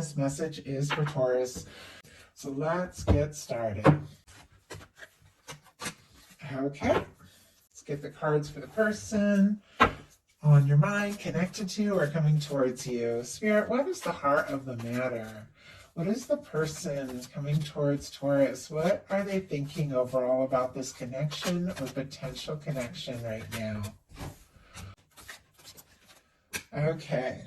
this message is for Taurus. So let's get started. Okay, let's get the cards for the person on your mind, connected to, or coming towards you. Spirit, what is the heart of the matter? What is the person coming towards Taurus? What are they thinking overall about this connection or potential connection right now? Okay.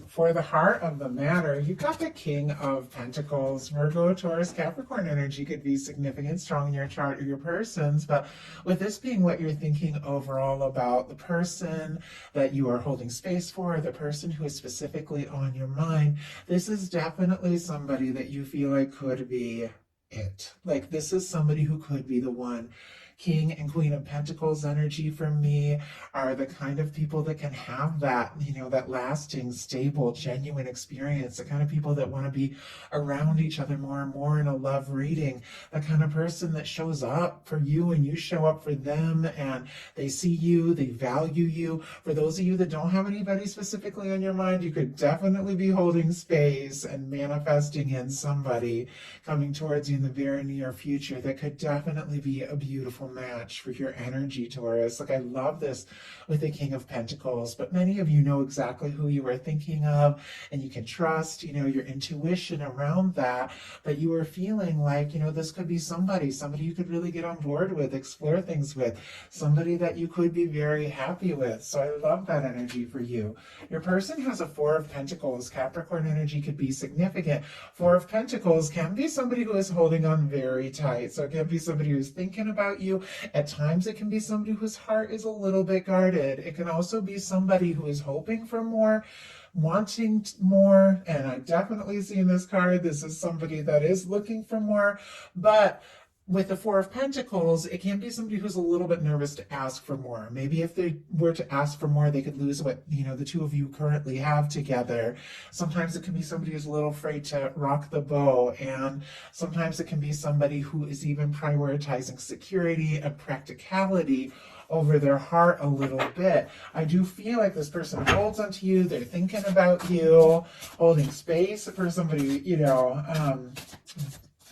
For the heart of the matter, you got the King of Pentacles. Virgo, Taurus, Capricorn energy could be significant, strong in your chart or your person's, but with this being what you're thinking overall about the person that you are holding space for, the person who is specifically on your mind, this is definitely somebody that you feel like could be it. Like, this is somebody who could be the one. King and Queen of Pentacles energy for me are the kind of people that can have that, that lasting, stable, genuine experience, the kind of people that want to be around each other more and more in a love reading, the kind of person that shows up for you and you show up for them, and they see you, they value you. For those of you that don't have anybody specifically on your mind, you could definitely be holding space and manifesting in somebody coming towards you in the very near future that could definitely be a beautiful match for your energy, Taurus. Like, I love this with the King of Pentacles, but many of you know exactly who you are thinking of, and you can trust, your intuition around that, but you are feeling like, this could be somebody you could really get on board with, explore things with, somebody that you could be very happy with. So I love that energy for you. Your person has a Four of Pentacles. Capricorn energy could be significant. Four of Pentacles can be somebody who is holding on very tight. So it can be somebody who's thinking about you. At times it can be somebody whose heart is a little bit guarded. It can also be somebody who is hoping for more, wanting more, and I definitely see in this card, this is somebody that is looking for more, but with the Four of Pentacles, it can be somebody who's a little bit nervous to ask for more. Maybe if they were to ask for more, they could lose what, the two of you currently have together. Sometimes it can be somebody who's a little afraid to rock the boat. And sometimes it can be somebody who is even prioritizing security and practicality over their heart a little bit. I do feel like this person holds onto you. They're thinking about you, holding space for somebody,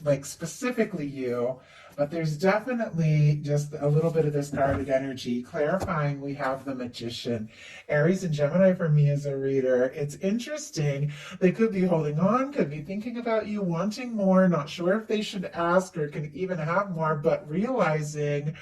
like specifically you, but there's definitely just a little bit of this guarded energy. Clarifying, we have the Magician. Aries and Gemini for me as a reader. It's interesting. They could be holding on, could be thinking about you, wanting more, not sure if they should ask or can even have more, but realizing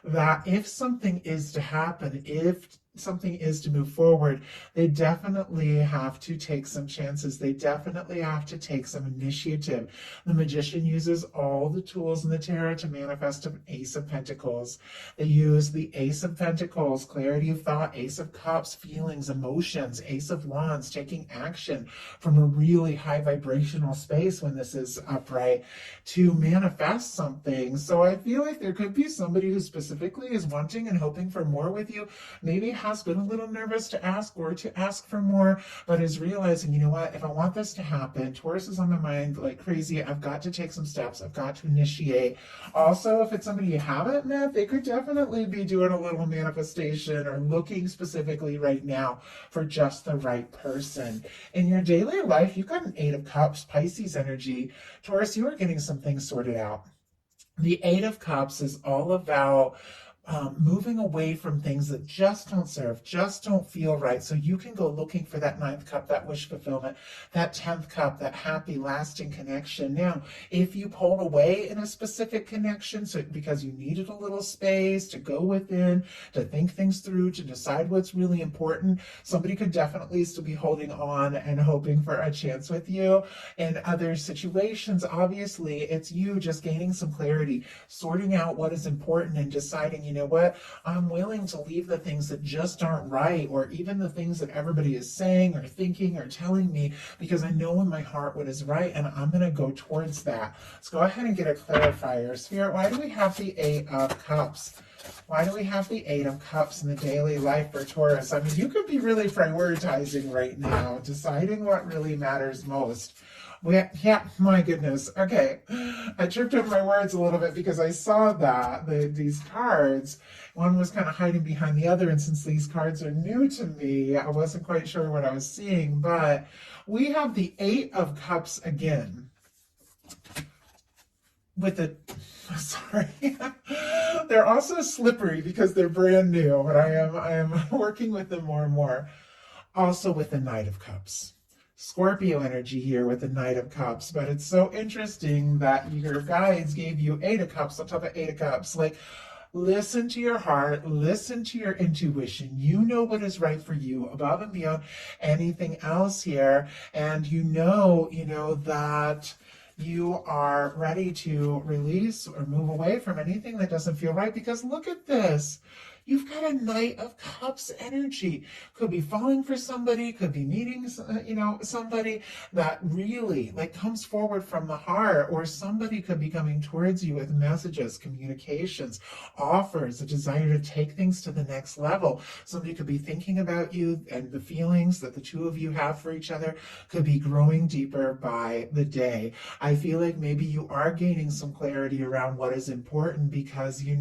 that if something is to happen, if something is to move forward, they definitely have to take some chances. They definitely have to take some initiative. The Magician uses all the tools in the tarot to manifest an Ace of Pentacles. They use the Ace of Pentacles, clarity of thought, Ace of Cups, feelings, emotions, Ace of Wands, taking action from a really high vibrational space when this is upright to manifest something. So I feel like there could be somebody who specifically is wanting and hoping for more with you, maybe has been a little nervous to ask or to ask for more, but is realizing, what, if I want this to happen, Taurus is on my mind like crazy. I've got to take some steps. I've got to initiate. Also, if it's somebody you haven't met, they could definitely be doing a little manifestation or looking specifically right now for just the right person. In your daily life, you've got an Eight of Cups, Pisces energy. Taurus, you are getting some things sorted out. The Eight of Cups is all about moving away from things that just don't serve, just don't feel right. So you can go looking for that ninth cup, that wish fulfillment, that 10th cup, that happy, lasting connection. Now, if you pulled away in a specific connection, so because you needed a little space to go within, to think things through, to decide what's really important, somebody could definitely still be holding on and hoping for a chance with you. In other situations, obviously, it's you just gaining some clarity, sorting out what is important and deciding, you know what, I'm willing to leave the things that just aren't right, or even the things that everybody is saying or thinking or telling me, because I know in my heart what is right, and I'm going to go towards that. Let's go ahead and get a clarifier. Spirit, why do we have the Eight of Cups? Why do we have the Eight of Cups in the daily life for Taurus? I mean, you could be really prioritizing right now, deciding what really matters most. Yeah, my goodness. Okay, I tripped over my words a little bit because I saw that these cards, one was kind of hiding behind the other, and since these cards are new to me, I wasn't quite sure what I was seeing. But we have the Eight of Cups again with the sorry. They're also slippery because they're brand new, but I am working with them more and more. Also with the Knight of Cups. Scorpio energy here with the Knight of Cups, but it's so interesting that your guides gave you Eight of Cups on top of Eight of Cups. Like, listen to your heart, listen to your intuition. You know what is right for you above and beyond anything else here. And you know that you are ready to release or move away from anything that doesn't feel right, because look at this. You've got a Knight of Cups energy. Could be falling for somebody, could be meeting, somebody that really comes forward from the heart, or somebody could be coming towards you with messages, communications, offers, a desire to take things to the next level. Somebody could be thinking about you, and the feelings that the two of you have for each other could be growing deeper by the day. I feel like maybe you are gaining some clarity around what is important, because you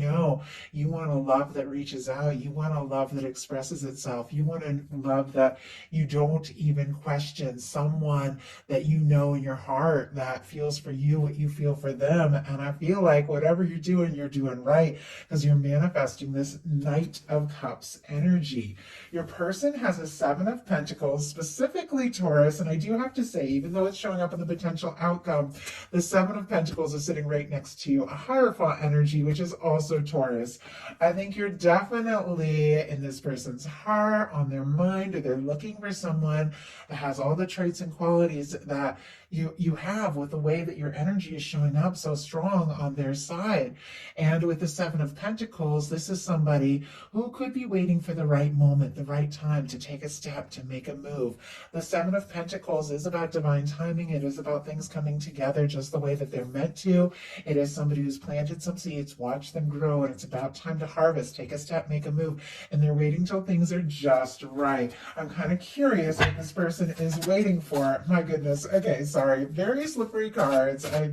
want a love that reaches out. You want a love that expresses itself. You want a love that you don't even question. Someone that you know in your heart that feels for you what you feel for them. And I feel like whatever you're doing right, because you're manifesting this Knight of Cups energy. Your person has a Seven of Pentacles, specifically Taurus. And I do have to say, even though it's showing up in the potential outcome, the Seven of Pentacles is sitting right next to a Hierophant energy, which is also Taurus. I think you're definitely in this person's heart, on their mind, or they're looking for someone that has all the traits and qualities that you have, with the way that your energy is showing up so strong on their side. And with the Seven of Pentacles, this is somebody who could be waiting for the right moment, the right time to take a step, to make a move. The Seven of Pentacles is about divine timing. It is about things coming together just the way that they're meant to. It is somebody who's planted some seeds, watched them grow, and it's about time to harvest, take a step, make a move. And they're waiting till things are just right. I'm kind of curious what this person is waiting for. My goodness. Okay, sorry. Very slippery cards. I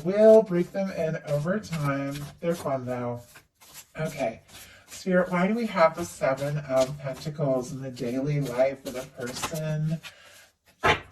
will break them in over time. They're fun though. Okay. Spirit, why do we have the Seven of Pentacles in the daily life of a person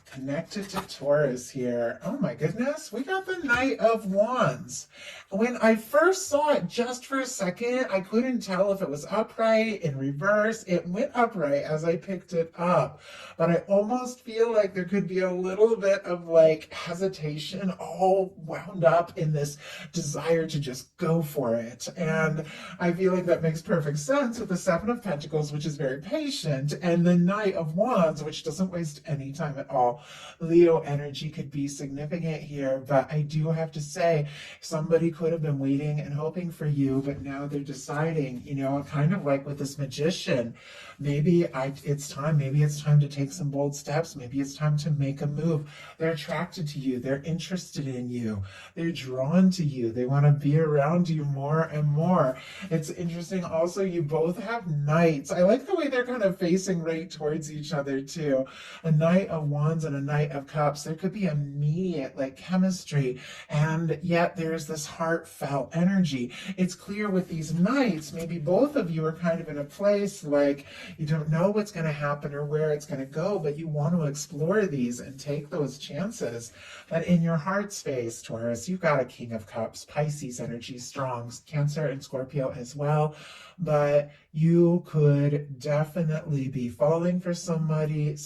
connected to Taurus here? Oh my goodness, we got the Knight of Wands. When I first saw it, just for a second, I couldn't tell if it was upright, in reverse. It went upright as I picked it up, but I almost feel like there could be a little bit of hesitation, all wound up in this desire to just go for it. And I feel like that makes perfect sense with the Seven of Pentacles, which is very patient, and the Knight of Wands, which doesn't waste any time at all. Leo energy could be significant here, but I do have to say, somebody could have been waiting and hoping for you, but now they're deciding, kind of like with this Magician, maybe it's time to take some bold steps. Maybe it's time to make a move. They're attracted to you. They're interested in you. They're drawn to you. They want to be around you more and more. It's interesting also, you both have Knights. I like the way they're kind of facing right towards each other too. A Knight of Wands and a Knight of Cups. There could be immediate chemistry, and yet there's this heartfelt energy. It's clear with these Knights, maybe both of you are kind of in a place you don't know what's going to happen or where it's going to go, but you want to explore these and take those chances. But in your heart space, Taurus, you've got a King of Cups, Pisces energy strong, Cancer and Scorpio as well. But you could definitely be falling for somebody,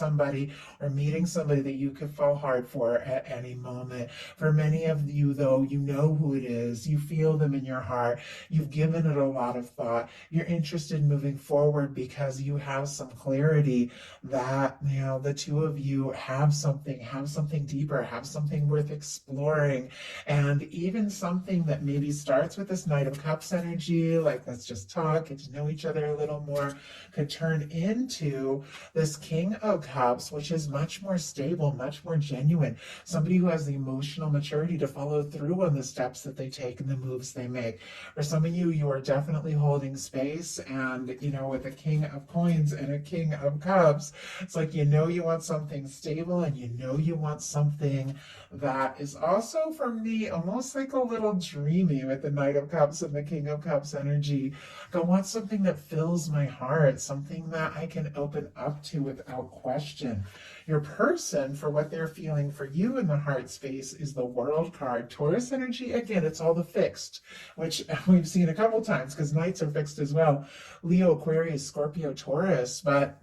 or meeting somebody that you could fall hard for at any moment. For many of you, though, you know who it is. You feel them in your heart. You've given it a lot of thought. You're interested in moving forward because you have some clarity that, the two of you have something deeper, have something worth exploring. And even something that maybe starts with this Knight of Cups energy, let's just talk, talk, get to know each other a little more, could turn into this King of Cups, which is much more stable, much more genuine. Somebody who has the emotional maturity to follow through on the steps that they take and the moves they make. For some of you, you are definitely holding space, and with a King of Coins and a King of Cups, it's like you want something stable, and you want something that is also, for me, almost like a little dreamy with the Knight of Cups and the King of Cups energy. I want something that fills my heart, something that I can open up to without question. Your person, for what they're feeling for you in the heart space, is the World card. Taurus energy, again, it's all the fixed, which we've seen a couple times because Knights are fixed as well. Leo, Aquarius, Scorpio, Taurus, but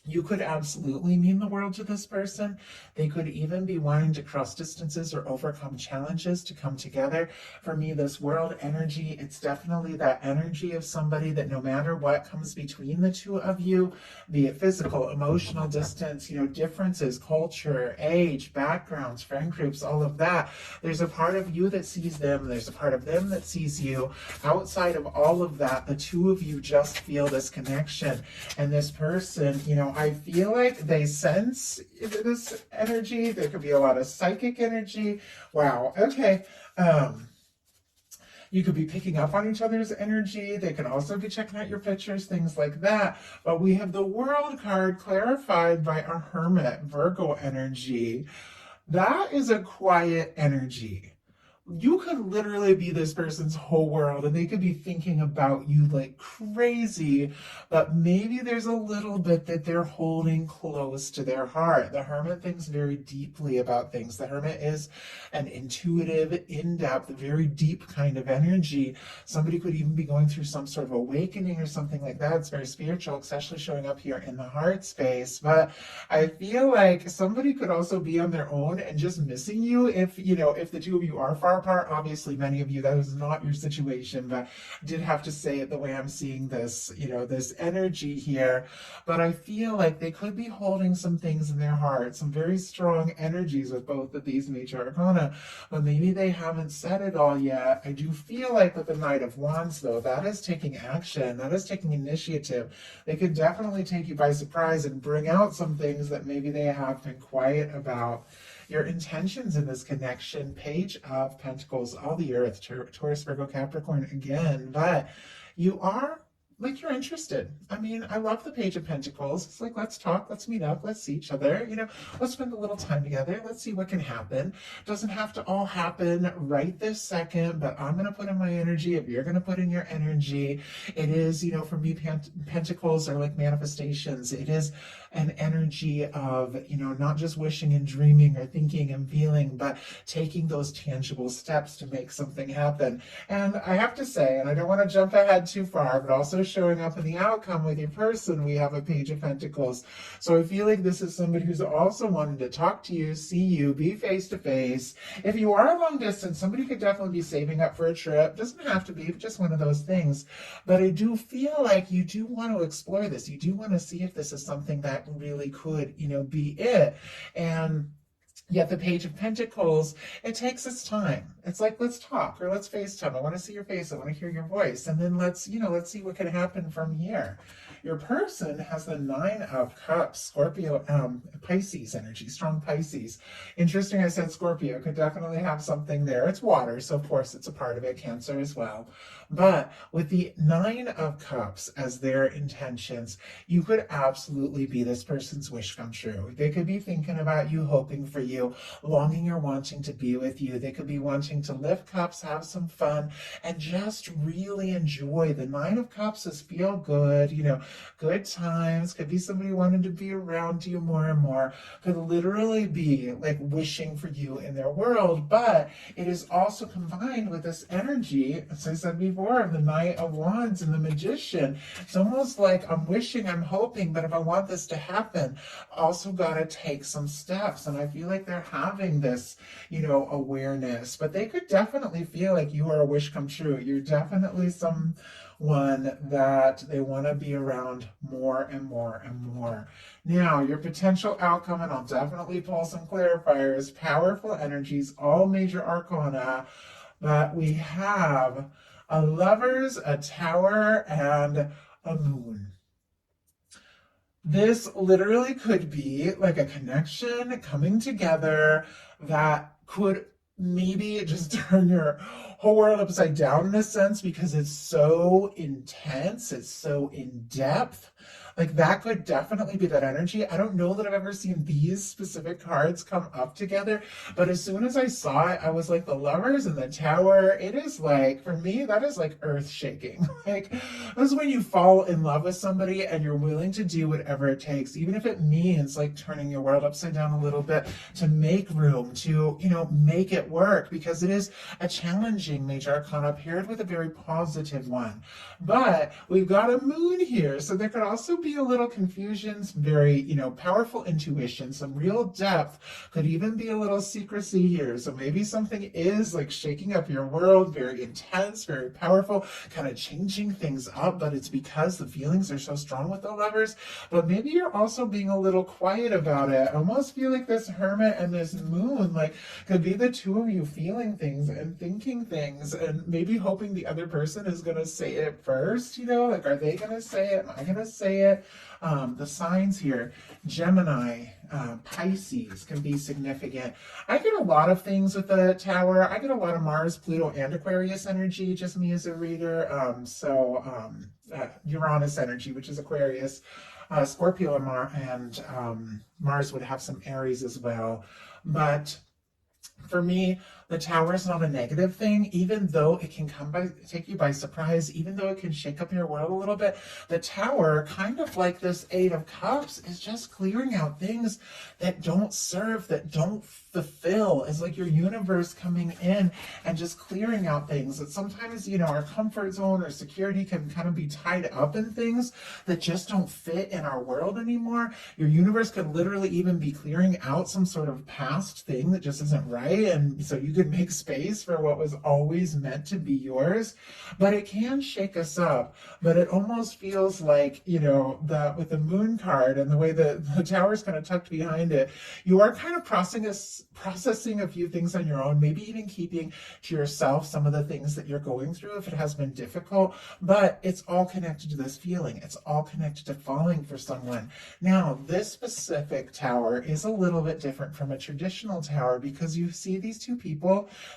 you could absolutely mean the world to this person. They could even be wanting to cross distances or overcome challenges to come together. For me, this world energy, it's definitely that energy of somebody that no matter what comes between the two of you, be it physical, emotional distance, differences, culture, age, backgrounds, friend groups, all of that, there's a part of you that sees them, there's a part of them that sees you. Outside of all of that, the two of you just feel this connection. And this person, I feel like they sense this energy. There could be a lot of psychic energy. Wow. Okay. You could be picking up on each other's energy. They can also be checking out your pictures, things like that. But we have the World card clarified by a Hermit, Virgo energy. That is a quiet energy. You could literally be this person's whole world, and they could be thinking about you like crazy, but maybe there's a little bit that they're holding close to their heart. The Hermit thinks very deeply about things. The Hermit is an intuitive, in-depth, very deep kind of energy. Somebody could even be going through some sort of awakening or something like that. It's very spiritual, especially showing up here in the heart space. But I feel like somebody could also be on their own and just missing you if the two of you are far apart. Obviously, many of you, that is not your situation, but I did have to say it the way I'm seeing this, this energy here. But I feel like they could be holding some things in their heart, some very strong energies with both of these major arcana, but maybe they haven't said it all yet. I do feel like with the Knight of Wands, though, that is taking action, that is taking initiative. They could definitely take you by surprise and bring out some things that maybe they have been quiet about. Your intentions in this connection, Page of Pentacles, all the earth, Taurus, Virgo, Capricorn again, but you are like you're interested. I mean, I love the Page of Pentacles. It's like, let's talk, let's meet up, let's see each other, let's spend a little time together, let's see what can happen. Doesn't have to all happen right this second, but I'm going to put in my energy if you're going to put in your energy. It is, for me, Pentacles are like manifestations. It is an energy of, not just wishing and dreaming or thinking and feeling, but taking those tangible steps to make something happen. And I have to say, and I don't want to jump ahead too far, but also showing up in the outcome with your person, we have a Page of Pentacles. So I feel like this is somebody who's also wanting to talk to you, see you, be face to face. If you are long distance, somebody could definitely be saving up for a trip. Doesn't have to be, just one of those things. But I do feel like you do want to explore this. You do want to see if this is something that really could, be it. And yet the Page of Pentacles, it takes its time. It's like, let's talk or let's FaceTime. I want to see your face. I want to hear your voice. And then let's see what can happen from here. Your person has the Nine of Cups, Scorpio, Pisces energy, strong Pisces. Interesting, I said Scorpio could definitely have something there. It's water, so of course it's a part of it, Cancer as well. But with the Nine of Cups as their intentions, you could absolutely be this person's wish come true. They could be thinking about you, hoping for you, longing or wanting to be with you. They could be wanting to lift cups, have some fun, and just really enjoy. The Nine of Cups is feel good, good times. Could be somebody wanting to be around you more and more. Could literally be like wishing for you in their world, but it is also combined with this energy, as I said before, of the Knight of Wands and the Magician. It's almost like I'm wishing, I'm hoping, but if I want this to happen, also gotta take some steps. And I feel like they're having this, awareness, but they could definitely feel like you are a wish come true. You're definitely someone that they want to be around more and more and more. Now, your potential outcome, and I'll definitely pull some clarifiers, powerful energies, all major arcana, but we have a Lovers, a Tower, and a Moon. This literally could be like a connection coming together that could maybe just turn your whole world upside down in a sense because it's so intense, it's so in depth. Like that could definitely be that energy. I don't know that I've ever seen these specific cards come up together, but as soon as I saw it, I was like, the Lovers and the Tower, it is like, for me, that is like earth shaking. Like, that's when you fall in love with somebody and you're willing to do whatever it takes, even if it means like turning your world upside down a little bit to make room, to, make it work, because it is a challenging major arcana paired with a very positive one. But we've got a Moon here, so there could also be a little confusion, some very, powerful intuition, some real depth, could even be a little secrecy here. So maybe something is like shaking up your world, very intense, very powerful, kind of changing things up, but it's because the feelings are so strong with the Lovers. But maybe you're also being a little quiet about it. I almost feel like this Hermit and this Moon, like, could be the two of you feeling things and thinking things and maybe hoping the other person is going to say it first, like, are they going to say it? Am I going to say it? The signs here, Gemini, Pisces can be significant. I get a lot of things with the Tower. I get a lot of Mars, Pluto, and Aquarius energy, just me as a reader. Uranus energy, which is Aquarius. Scorpio and Mars would have some Aries as well. But for me, the Tower is not a negative thing, even though it can take you by surprise, even though it can shake up your world a little bit. The Tower, kind of like this Eight of Cups, is just clearing out things that don't serve, that don't fulfill. It's like your universe coming in and just clearing out things that sometimes, our comfort zone or security can kind of be tied up in things that just don't fit in our world anymore. Your universe could literally even be clearing out some sort of past thing that just isn't right. And so you could make space for what was always meant to be yours. But it can shake us up. But it almost feels like, with the Moon card and the way the Tower is kind of tucked behind it, you are kind of processing a few things on your own, maybe even keeping to yourself some of the things that you're going through if it has been difficult. But it's all connected to this feeling. It's all connected to falling for someone. Now, this specific Tower is a little bit different from a traditional Tower because you see these two people,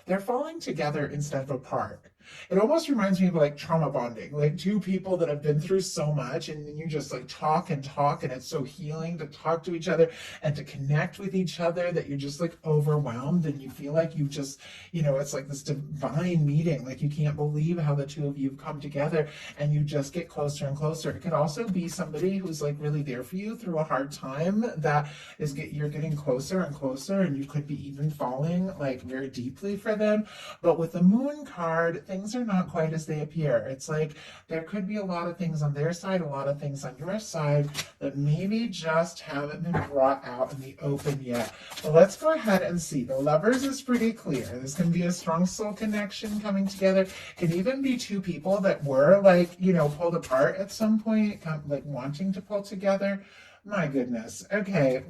they're falling together instead of apart. It almost reminds me of like trauma bonding, like two people that have been through so much and then you just like talk and it's so healing to talk to each other and to connect with each other that you're just like overwhelmed and you feel like you just, it's like this divine meeting, like you can't believe how the two of you have come together and you just get closer and closer. It could also be somebody who's like really there for you through a hard time that you're getting closer and closer and you could be even falling like very deeply for them. But with the Moon card, things are not quite as they appear. It's like there could be a lot of things on their side, a lot of things on your side that maybe just haven't been brought out in the open yet. But let's go ahead and see. The Lovers is pretty clear. This can be a strong soul connection coming together. Can even be two people that were like, pulled apart at some point, kind of like wanting to pull together. My goodness. Okay,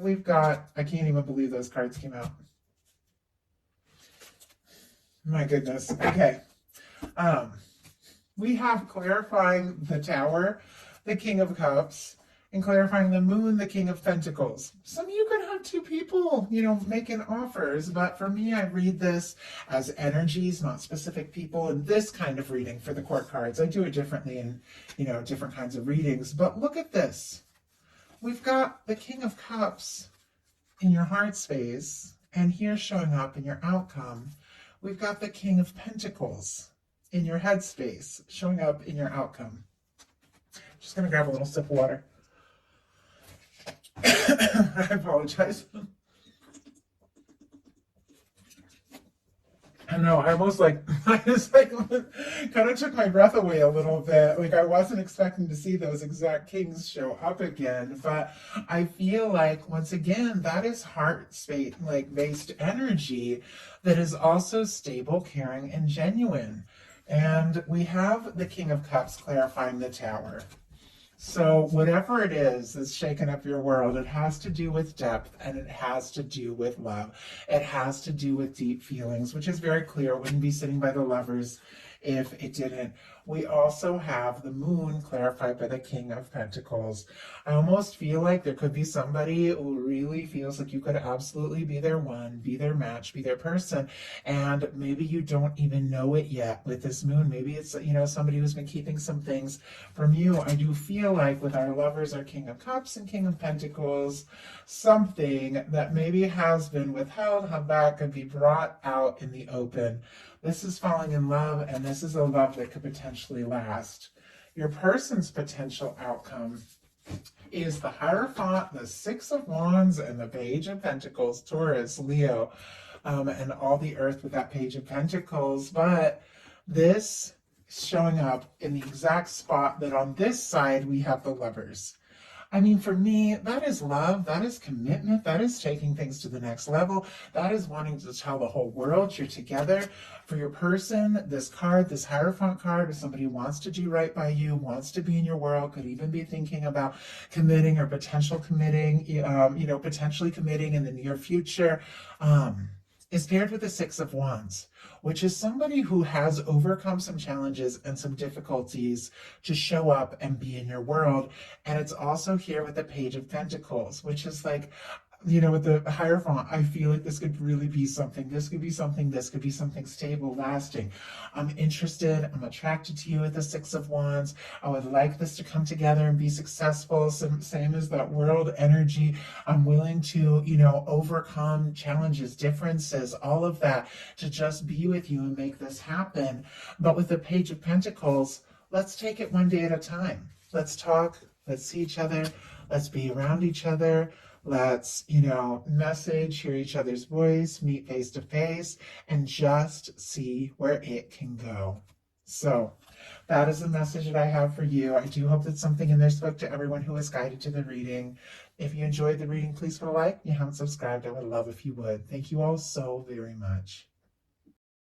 I can't even believe those cards came out. My goodness. Okay. We have clarifying the Tower, the King of Cups, and clarifying the Moon, the King of Pentacles. Some of you could have two people, making offers, but for me, I read this as energies, not specific people. In this kind of reading for the court cards, I do it differently in, different kinds of readings. But look at this. We've got the King of Cups in your heart space, and here showing up in your outcome. We've got the King of Pentacles in your headspace, showing up in your outcome. Just gonna grab a little sip of water. I apologize. I know, I almost I just kind of took my breath away a little bit. Like I wasn't expecting to see those exact kings show up again, but I feel like once again, that is heart space, based energy that is also stable, caring, and genuine. And we have the King of Cups clarifying the Tower. So whatever it is that's shaken up your world, it has to do with depth and it has to do with love. It has to do with deep feelings, which is very clear. It wouldn't be sitting by the Lovers if it didn't. We also have the moon clarified by the King of Pentacles. I almost feel like there could be somebody who really feels like you could absolutely be their one, be their match, be their person, and maybe you don't even know it yet with this moon. Maybe it's, somebody who's been keeping some things from you. I do feel like with our lovers, our King of Cups and King of Pentacles, something that maybe has been withheld, held back, could be brought out in the open. This is falling in love, and this is a love that could potentially last. Your person's potential outcome is the Hierophant, the Six of Wands, and the Page of Pentacles, Taurus, Leo, and all the earth with that Page of Pentacles. But this showing up in the exact spot that on this side we have the Lovers. I mean, for me, that is love, that is commitment, that is taking things to the next level, that is wanting to tell the whole world you're together. For your person, this card, this Hierophant card, is somebody who wants to do right by you, wants to be in your world, could even be thinking about committing or potentially committing in the near future, is paired with the Six of Wands, which is somebody who has overcome some challenges and some difficulties to show up and be in your world. And it's also here with the Page of Pentacles, which is like, with the Hierophant, I feel like this could really be something. This could be something. This could be something stable, lasting. I'm interested. I'm attracted to you with the Six of Wands. I would like this to come together and be successful. Same as that world energy. I'm willing to, overcome challenges, differences, all of that to just be with you and make this happen. But with the Page of Pentacles, let's take it one day at a time. Let's talk. Let's see each other. Let's be around each other. Let's, message, hear each other's voice, meet face to face, and just see where it can go. So that is the message that I have for you. I do hope that something in there spoke to everyone who was guided to the reading. If you enjoyed the reading, please put a like. If you haven't subscribed, I would love if you would. Thank you all so very much.